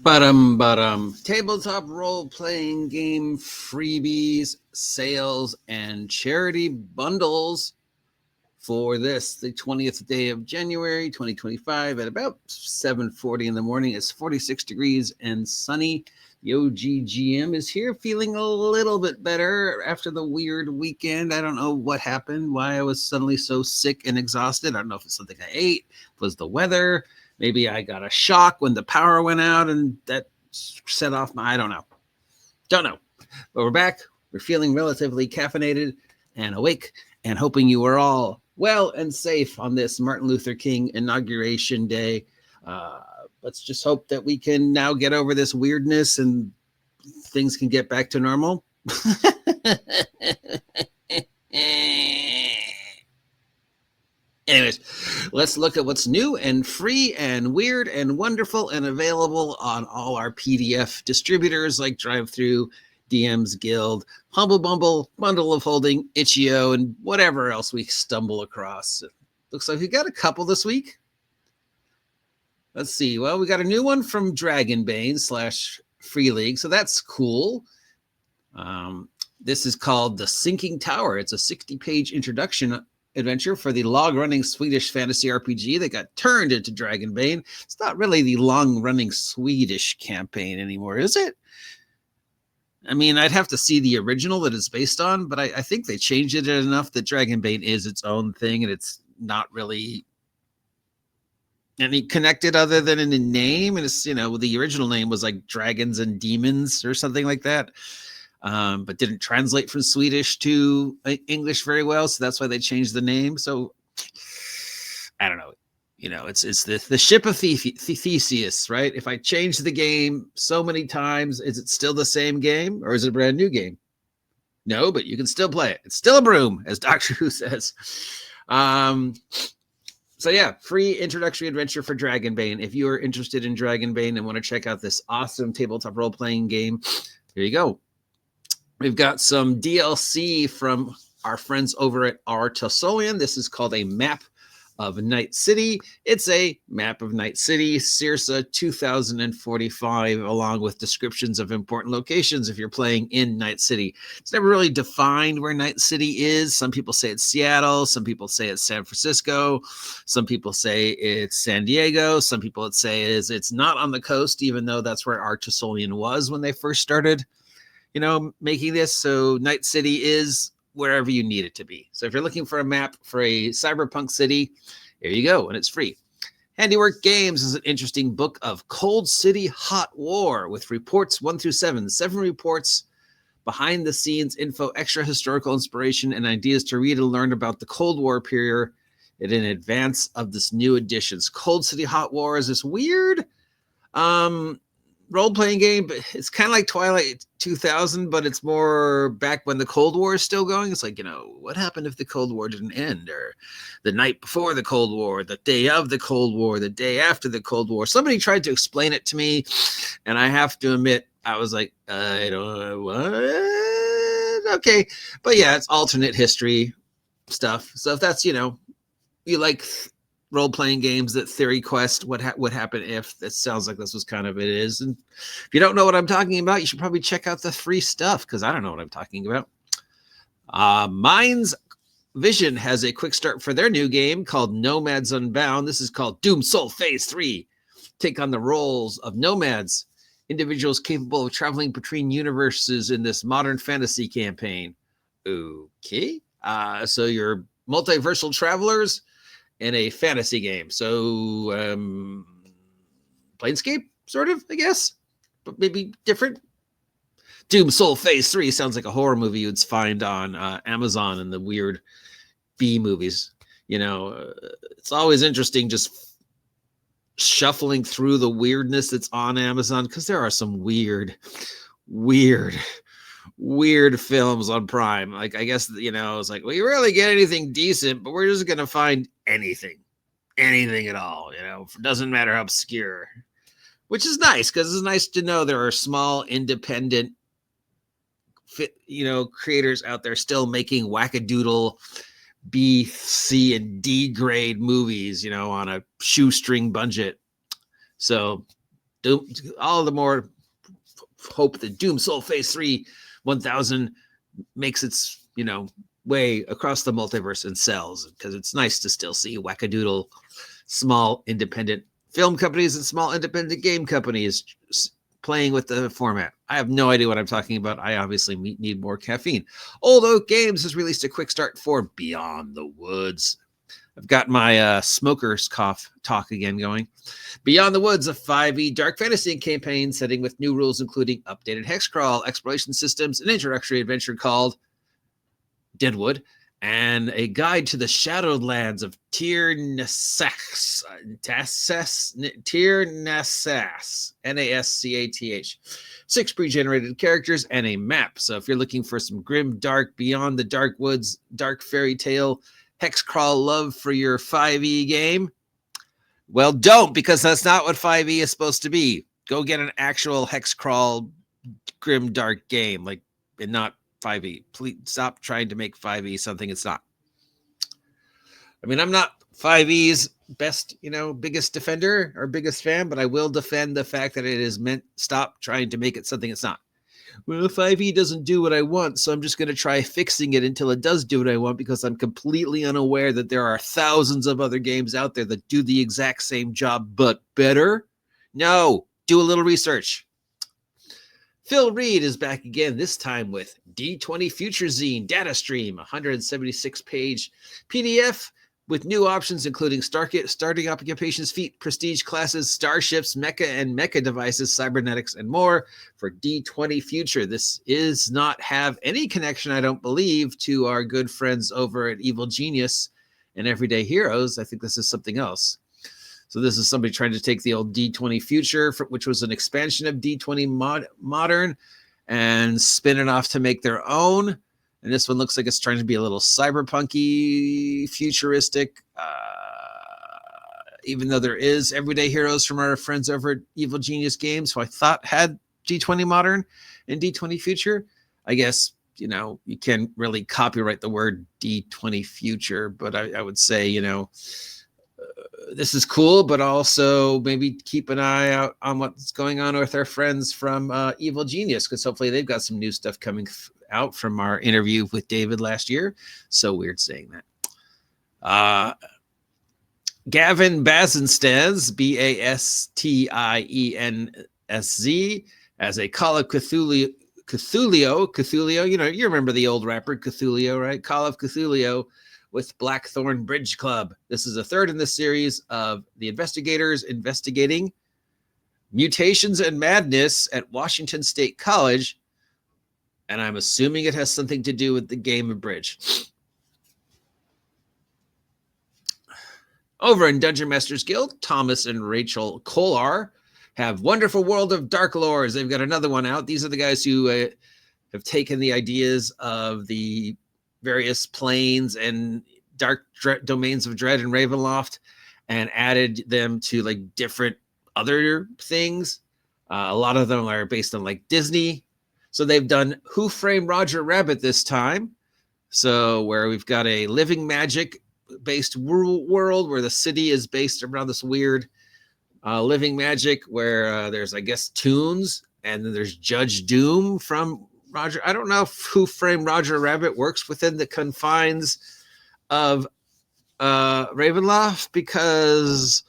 Tabletop role-playing game freebies, sales, and charity bundles for the 20th day of January, 2025 at about 7:40 in the morning. It's 46 degrees and sunny. The OGGM is here feeling a little bit better after the weird weekend. I don't know what happened, why I was suddenly so sick and exhausted. I don't know if it's something I ate, was the weather. Maybe I got a shock when the power went out and that set off I don't know. Don't know. But we're back. We're feeling relatively caffeinated and awake and hoping you are all well and safe on this Martin Luther King inauguration day. Let's just hope that we can now get over this weirdness and things can get back to normal. Anyways, let's look at what's new and free and weird and wonderful and available on all our PDF distributors like DriveThru, DM's Guild, Humble Bumble, Bundle of Holding, Itch.io, and whatever else we stumble across. Looks like we got a couple this week. Let's see. Well, we got a new one from Dragonbane / Free League, so that's cool. This is called The Sinking Tower. It's a 60-page introduction adventure for the long-running Swedish fantasy RPG that got turned into Dragonbane. It's not really the long-running Swedish campaign anymore, is it? I mean, I'd have to see the original that it's based on, but I think they changed it enough that Dragonbane is its own thing, and it's not really any connected other than in the name. And it's, the original name was like Dragons and Demons or something like that. But didn't translate from Swedish to English very well, so that's why they changed the name. So I don't know. It's the ship of Theseus, right? If I change the game so many times, is it still the same game or is it a brand new game? No, but you can still play it. It's still a broom, as Doctor Who says. So yeah, free introductory adventure for Dragonbane. If you are interested in Dragonbane and want to check out this awesome tabletop role-playing game, here you go. We've got some DLC from our friends over at R2Solian. This is called a Map of Night City. It's a map of Night City, Circa 2045, along with descriptions of important locations if you're playing in Night City. It's never really defined where Night City is. Some people say it's Seattle. Some people say it's San Francisco. Some people say it's San Diego. Some people say it's not on the coast, even though that's where R2Solian was when they first started making this. So Night City is wherever you need it to be. So if you're looking for a map for a cyberpunk city, here you go, and it's free. Handiwork Games is an interesting book of Cold City Hot War with reports 1 through 7. 7 reports, behind the scenes info, extra historical inspiration, and ideas to read and learn about the Cold War period in advance of this new editions. Cold City Hot War is this weird role-playing game, but it's kind of like Twilight 2000, but it's more back when the Cold War is still going. It's like, what happened if the Cold War didn't end, or the night before the Cold War, the day of the Cold War, the day after the Cold War. Somebody tried to explain it to me, and I have to admit, I was like, I don't know what. Okay, but yeah, it's alternate history stuff. So if that's, you like role-playing games that theory quest what would happen if, that sounds like this was kind of it is. And if you don't know what I'm talking about, you should probably check out the free stuff, because I don't know what I'm talking about. Mind's Vision has a quick start for their new game called Nomads Unbound. This is called Doom Soul Phase 3. Take on the roles of nomads, individuals capable of traveling between universes in this modern fantasy campaign. Okay. So you're multiversal travelers in a fantasy game. So Planescape, sort of, I guess, but maybe different. Doom Soul Phase 3 sounds like a horror movie you'd find on Amazon and the weird B movies. It's always interesting just shuffling through the weirdness that's on Amazon, because there are some weird films on Prime. Like, I guess, it's like, we rarely get anything decent, but we're just going to find anything at all, it doesn't matter how obscure, which is nice, because it's nice to know there are small, independent, creators out there still making wackadoodle B, C, and D grade movies, on a shoestring budget. So all the more hope that Doom Soul Phase 3 1000 makes its, way across the multiverse and sells, because it's nice to still see wackadoodle small independent film companies and small independent game companies playing with the format. I have no idea what I'm talking about. I obviously need more caffeine. Old Oak Games has released a quick start for Beyond the Woods. I've got my smoker's cough talk again going. Beyond the Woods, a 5e dark fantasy campaign setting with new rules, including updated hex crawl, exploration systems, an introductory adventure called Deadwood, and a guide to the shadowed lands of Tir-Nasath, Nasath, 6 pre-generated characters and a map. So if you're looking for some grim, dark, beyond the dark woods, dark fairy tale, hex crawl love for your 5e game, well, don't, because that's not what 5e is supposed to be. Go get an actual hex crawl, grim, dark game, and not 5e. Please stop trying to make 5e something it's not. I mean, I'm not 5e's best, biggest defender or biggest fan, but I will defend the fact that it is meant. Stop trying to make it something it's not. Well, 5e doesn't do what I want, so I'm just going to try fixing it until it does do what I want, because I'm completely unaware that there are thousands of other games out there that do the exact same job, but better. No, do a little research. Phil Reed is back again, this time with D20 Future Zine Data Stream, 176-page PDF with new options, including starting occupations, feat, prestige classes, starships, mecha and mecha devices, cybernetics, and more for D20 Future. This is not have any connection, I don't believe, to our good friends over at Evil Genius and Everyday Heroes. I think this is something else. So this is somebody trying to take the old D20 Future, which was an expansion of D20 Modern, and spin it off to make their own. And this one looks like it's trying to be a little cyberpunky, futuristic, even though there is Everyday Heroes from our friends over at Evil Genius Games, who I thought had D20 Modern and D20 Future. I guess, you can't really copyright the word D20 Future, but I would say, this is cool, but also maybe keep an eye out on what's going on with our friends from Evil Genius, because hopefully they've got some new stuff coming out from our interview with David last year. So weird saying that. Gavin Bazenstez, Bastiensz, as a Call of Cthulhu, you remember the old rapper Cthulhu, right? Call of Cthulhu with Blackthorn Bridge Club. This is the third in the series of the investigators investigating mutations and madness at Washington State College, and I'm assuming it has something to do with the game of bridge. Over in Dungeon Masters Guild, Thomas and Rachel Kolar have Wonderful World of Dark Lords. They've got another one out. These are the guys who have taken the ideas of the various planes and dark domains of Dread and Ravenloft and added them to different other things. A lot of them are based on Disney. So they've done Who Framed Roger Rabbit this time. So where we've got a living magic based world where the city is based around this weird living magic where there's, I guess, tunes, and then there's Judge Doom from Roger. I don't know if Who Framed Roger Rabbit works within the confines of Ravenloft, because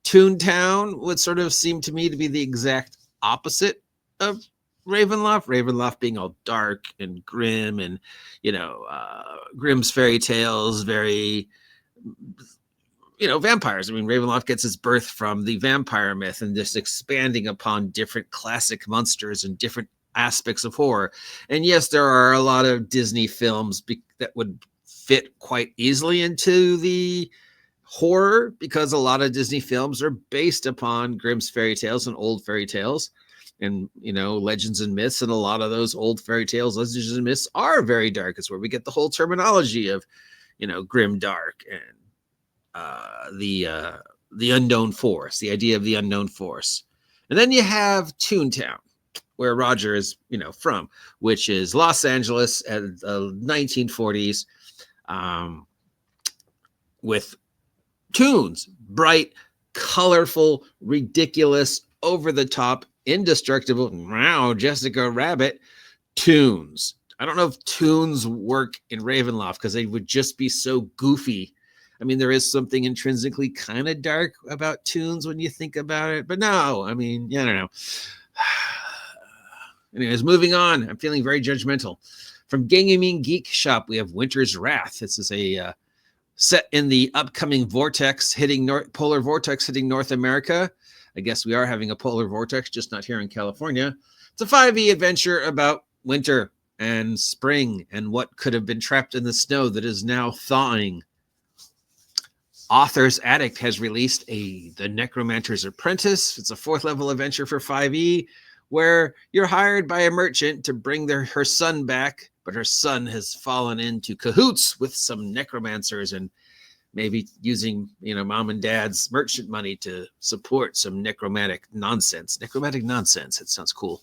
Toontown would sort of seem to me to be the exact opposite of Ravenloft. Ravenloft being all dark and grim and, Grimm's fairy tales, very, vampires. I mean, Ravenloft gets its birth from the vampire myth and just expanding upon different classic monsters and different aspects of horror. And yes, there are a lot of Disney films that would fit quite easily into the horror, because a lot of Disney films are based upon Grimm's fairy tales and old fairy tales and, legends and myths. And a lot of those old fairy tales, legends and myths are very dark. It's where we get the whole terminology of, grim dark and the unknown force, the idea of the unknown force. And then you have Toontown, where Roger is, from, which is Los Angeles at the 1940s, with tunes, bright, colorful, ridiculous, over-the-top, indestructible, wow, Jessica Rabbit tunes. I don't know if tunes work in Ravenloft because they would just be so goofy. I mean, there is something intrinsically kind of dark about tunes when you think about it, but no, I mean, yeah, I don't know. Anyways, moving on. I'm feeling very judgmental. From Gaming Geek Shop, we have Winter's Wrath. This is a set in the upcoming vortex hitting polar vortex hitting North America. I guess we are having a polar vortex, just not here in California. It's a 5e adventure about winter and spring and what could have been trapped in the snow that is now thawing. Author's Addict has released The Necromancer's Apprentice. It's a 4th level adventure for 5e where you're hired by a merchant to bring her son back, but her son has fallen into cahoots with some necromancers and maybe using, mom and dad's merchant money to support some necromantic nonsense. Necromantic nonsense. It sounds cool.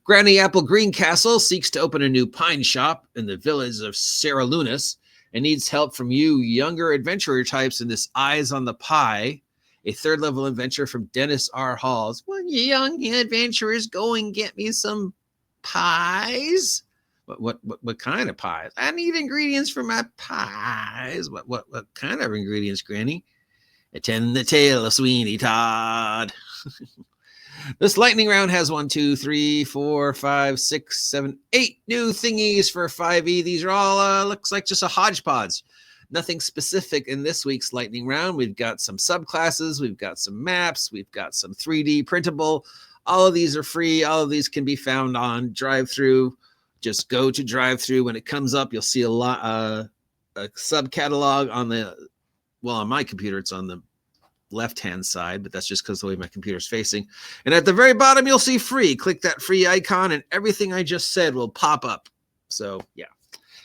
Granny Apple Greencastle seeks to open a new pine shop in the village of Sarah Lunas and needs help from you younger adventurer types in this Eyes on the Pie, a 3rd level adventure from Dennis R. Halls. Well, you young adventurers, go and get me some pies. What kind of pies? I need ingredients for my pies. What kind of ingredients, Granny? Attend the tale of Sweeney Todd. This lightning round has 1, 2, 3, 4, 5, 6, 7, 8 new thingies for 5e. These are all looks like just a hodgepodge. Nothing specific in this week's lightning round. We've got some subclasses, we've got some maps, we've got some 3D printable. All of these are free. All of these can be found on DriveThru. Just go to DriveThru. When it comes up, you'll see a sub catalog on on my computer, it's on the left-hand side, but that's just because the way my computer's facing. And at the very bottom, you'll see free. Click that free icon and everything I just said will pop up. So yeah.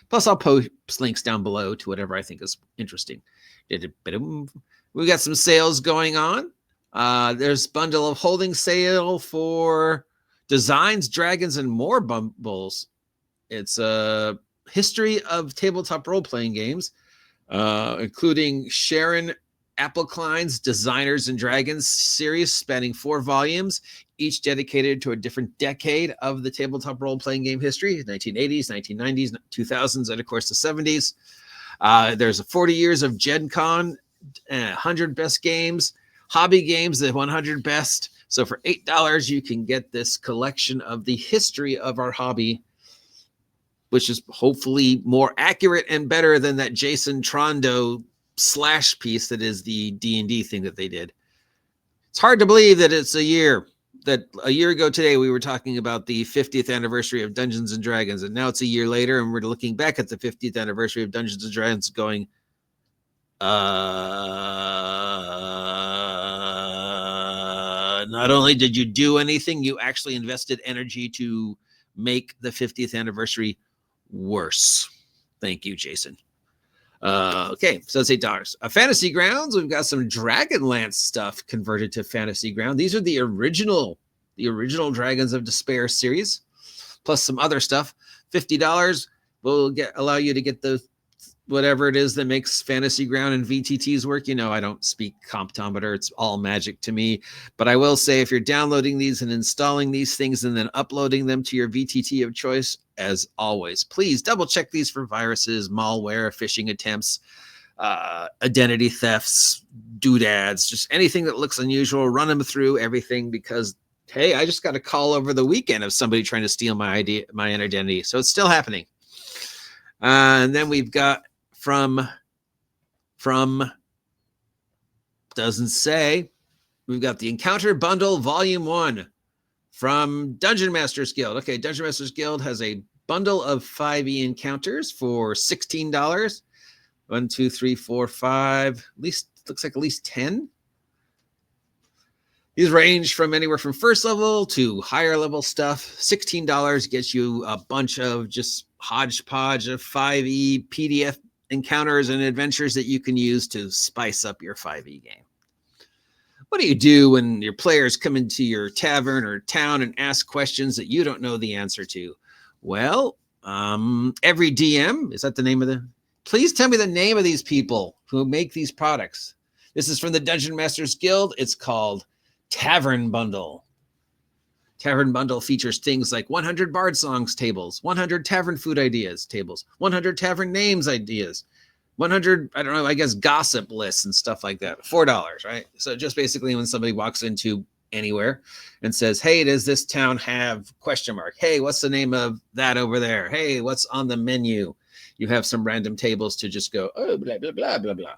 Plus I'll post links down below to whatever I think is interesting. We got some sales going on. There's bundle of holding sale for Designs, Dragons, and More bundles. It's a history of tabletop role-playing games, including Sharon Appleklein's Designers and Dragons series spanning 4 volumes, each dedicated to a different decade of the tabletop role-playing game history, 1980s, 1990s, 2000s, and of course the 70s. There's 40 years of Gen Con, 100 best games, hobby games, the 100 best. So for $8, you can get this collection of the history of our hobby, which is hopefully more accurate and better than that Jason Trondo slash piece that is the D&D thing that they did. It's hard to believe that it's a year ago today we were talking about the 50th anniversary of Dungeons and Dragons, and now it's a year later and we're looking back at the 50th anniversary of Dungeons and Dragons going, not only did you do anything, you actually invested energy to make the 50th anniversary worse. Thank you, Jason. Okay, so it's $8. Fantasy Grounds, we've got some Dragonlance stuff converted to Fantasy Ground. These are the original Dragons of Despair series, plus some other stuff. $50 will allow you to get the whatever it is that makes Fantasy Ground and VTTs work. I don't speak Comptometer. It's all magic to me. But I will say, if you're downloading these and installing these things and then uploading them to your VTT of choice, as always, please double check these for viruses, malware, phishing attempts, identity thefts, doodads, just anything that looks unusual. Run them through everything because, hey, I just got a call over the weekend of somebody trying to steal my identity. So it's still happening. And then we've got from doesn't say, we've got the Encounter Bundle Volume 1 from Dungeon Masters Guild. Okay, Dungeon Masters Guild has a bundle of 5e encounters for $16. 1, 2, 3, 4, 5. At least looks like at least 10. These range from anywhere from first level to higher level stuff. $16 gets you a bunch of just hodgepodge of 5e PDF encounters and adventures that you can use to spice up your 5e game. What do you do when your players come into your tavern or town and ask questions that you don't know the answer to? Well, every DM, is that the name of please tell me the name of these people who make these products. This is from the Dungeon Masters Guild. It's called Tavern Bundle. Tavern Bundle features things like 100 Bard Songs tables, 100 Tavern Food Ideas tables, 100 Tavern Names ideas, 100, I don't know, I guess gossip lists and stuff like that. $4, right? So just basically when somebody walks into anywhere and says, hey, does this town have ? Hey, what's the name of that over there? Hey, what's on the menu? You have some random tables to just go, oh, blah, blah, blah, blah, blah.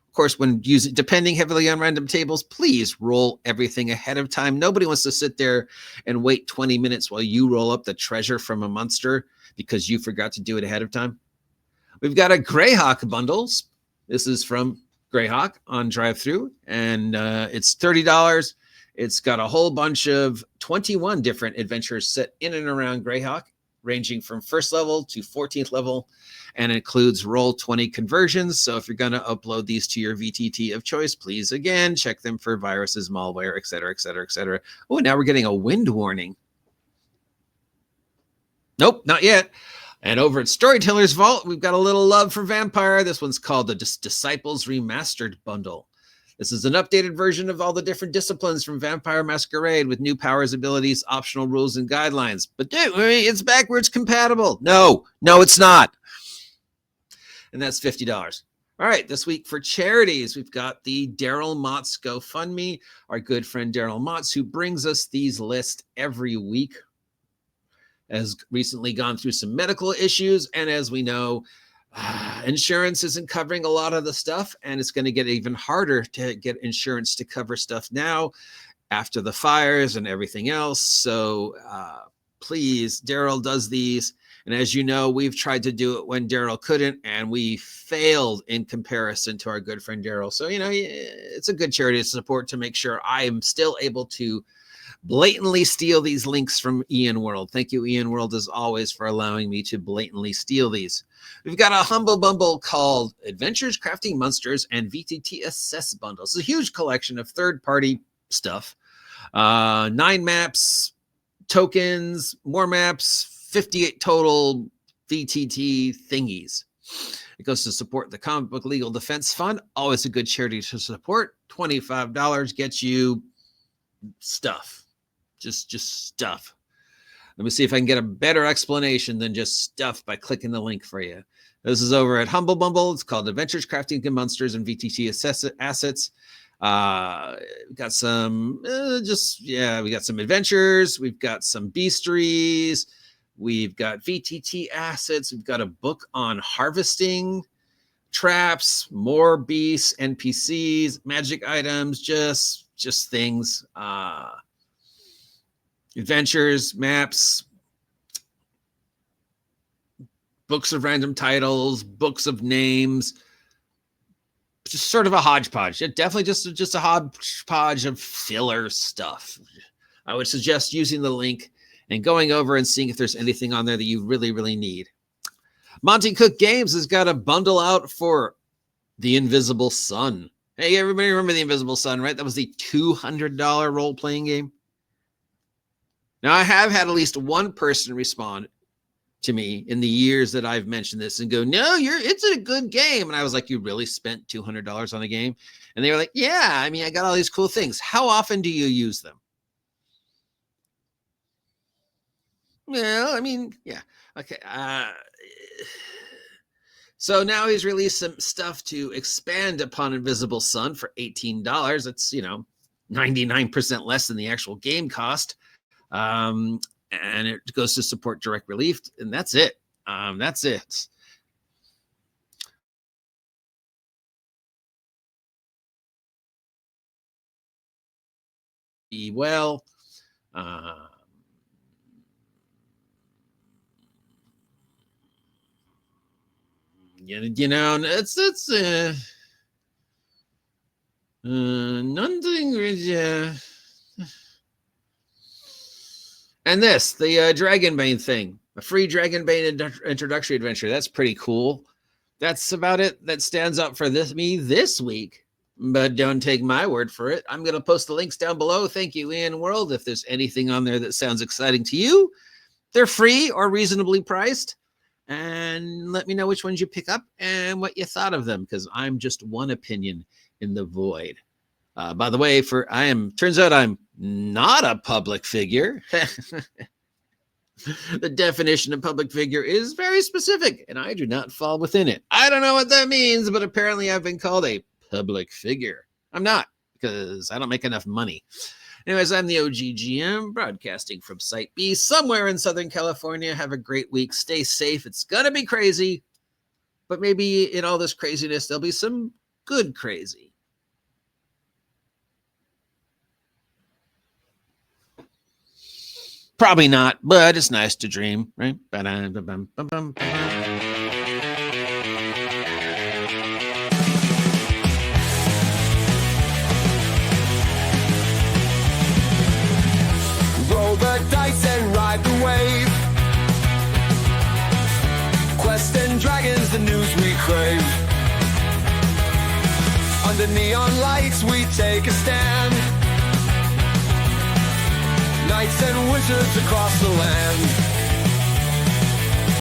Of course, when using, depending heavily on random tables, please roll everything ahead of time. Nobody wants to sit there and wait 20 minutes while you roll up the treasure from a monster because you forgot to do it ahead of time. We've got a Greyhawk bundles. This is from Greyhawk on drive-thru, and it's $30. It's got a whole bunch of 21 different adventures set in and around Greyhawk, ranging from 1st level to 14th level, and it includes Roll20 conversions. So if you're going to upload these to your VTT of choice, please, again, check them for viruses, malware, et cetera, et cetera, et cetera. Oh, now we're getting a wind warning. Nope, not yet. And over at Storyteller's Vault, we've got a little love for Vampire. This one's called the Disciples Remastered Bundle. This is an updated version of all the different disciplines from Vampire Masquerade with new powers, abilities, optional rules, and guidelines. But dude, it's backwards compatible. No, it's not. And that's $50. All right, this week for charities, we've got the Daryl Mott's GoFundMe, our good friend Daryl Mott's, who brings us these lists every week, has recently gone through some medical issues. And as we know, insurance isn't covering a lot of the stuff, and it's going to get even harder to get insurance to cover stuff now after the fires and everything else. So please, Daryl does these. And as you know, we've tried to do it when Daryl couldn't, and we failed in comparison to our good friend Daryl. So, it's a good charity to support to make sure I am still able to blatantly steal these links from Ian World. Thank you, Ian World, as always, for allowing me to blatantly steal these. We've got a humble bundle called Adventures, Crafting Monsters, and VTT Assess Bundles. It's a huge collection of third-party stuff. 9 maps, tokens, more maps, 58 total VTT thingies. It goes to support the Comic Book Legal Defense Fund. Always a good charity to support. $25 gets you stuff. Just stuff. Let me see if I can get a better explanation than just stuff by clicking the link for you. This is over at Humble Bumble. It's called Adventures, Crafting Monsters, and VTT Assets. We got some, we got some adventures. We've got some bestiaries. We've got VTT assets. We've got a book on harvesting, traps, more beasts, NPCs, magic items, just things. Adventures, maps, books of random titles, books of names, just sort of a hodgepodge. Definitely just a hodgepodge of filler stuff. I would suggest using the link and going over and seeing if there's anything on there that you really, really need. Monty Cook Games has got a bundle out for The Invisible Sun. Hey, everybody remember The Invisible Sun, right? That was the $200 role-playing game. Now, I have had at least one person respond to me in the years that I've mentioned this and go, no, it's a good game. And I was like, you really spent $200 on a game? And they were like, yeah, I got all these cool things. How often do you use them? Well, yeah. Okay. So now he's released some stuff to expand upon Invisible Sun for $18. It's, 99% less than the actual game cost. And it goes to support direct relief, and that's it. That's it. Well, it's nothing really. And this, the Dragonbane thing, a free Dragonbane introductory adventure. That's pretty cool. That's about it. That stands out for me this week. But don't take my word for it. I'm going to post the links down below. Thank you, Ian World. If there's anything on there that sounds exciting to you, they're free or reasonably priced. And let me know which ones you pick up and what you thought of them, because I'm just one opinion in the void. By the way, turns out I'm not a public figure. The definition of public figure is very specific, and I do not fall within it. I don't know what that means, but apparently I've been called a public figure. I'm not, because I don't make enough money. Anyways, I'm the OGGM, broadcasting from Site B, somewhere in Southern California. Have a great week. Stay safe. It's going to be crazy, but maybe in all this craziness, there'll be some good crazy. Probably not, but it's nice to dream, right? Roll the dice and ride the wave. Quest and dragons, the news we crave. Under neon lights, we take a stand. Knights and wizards across the land.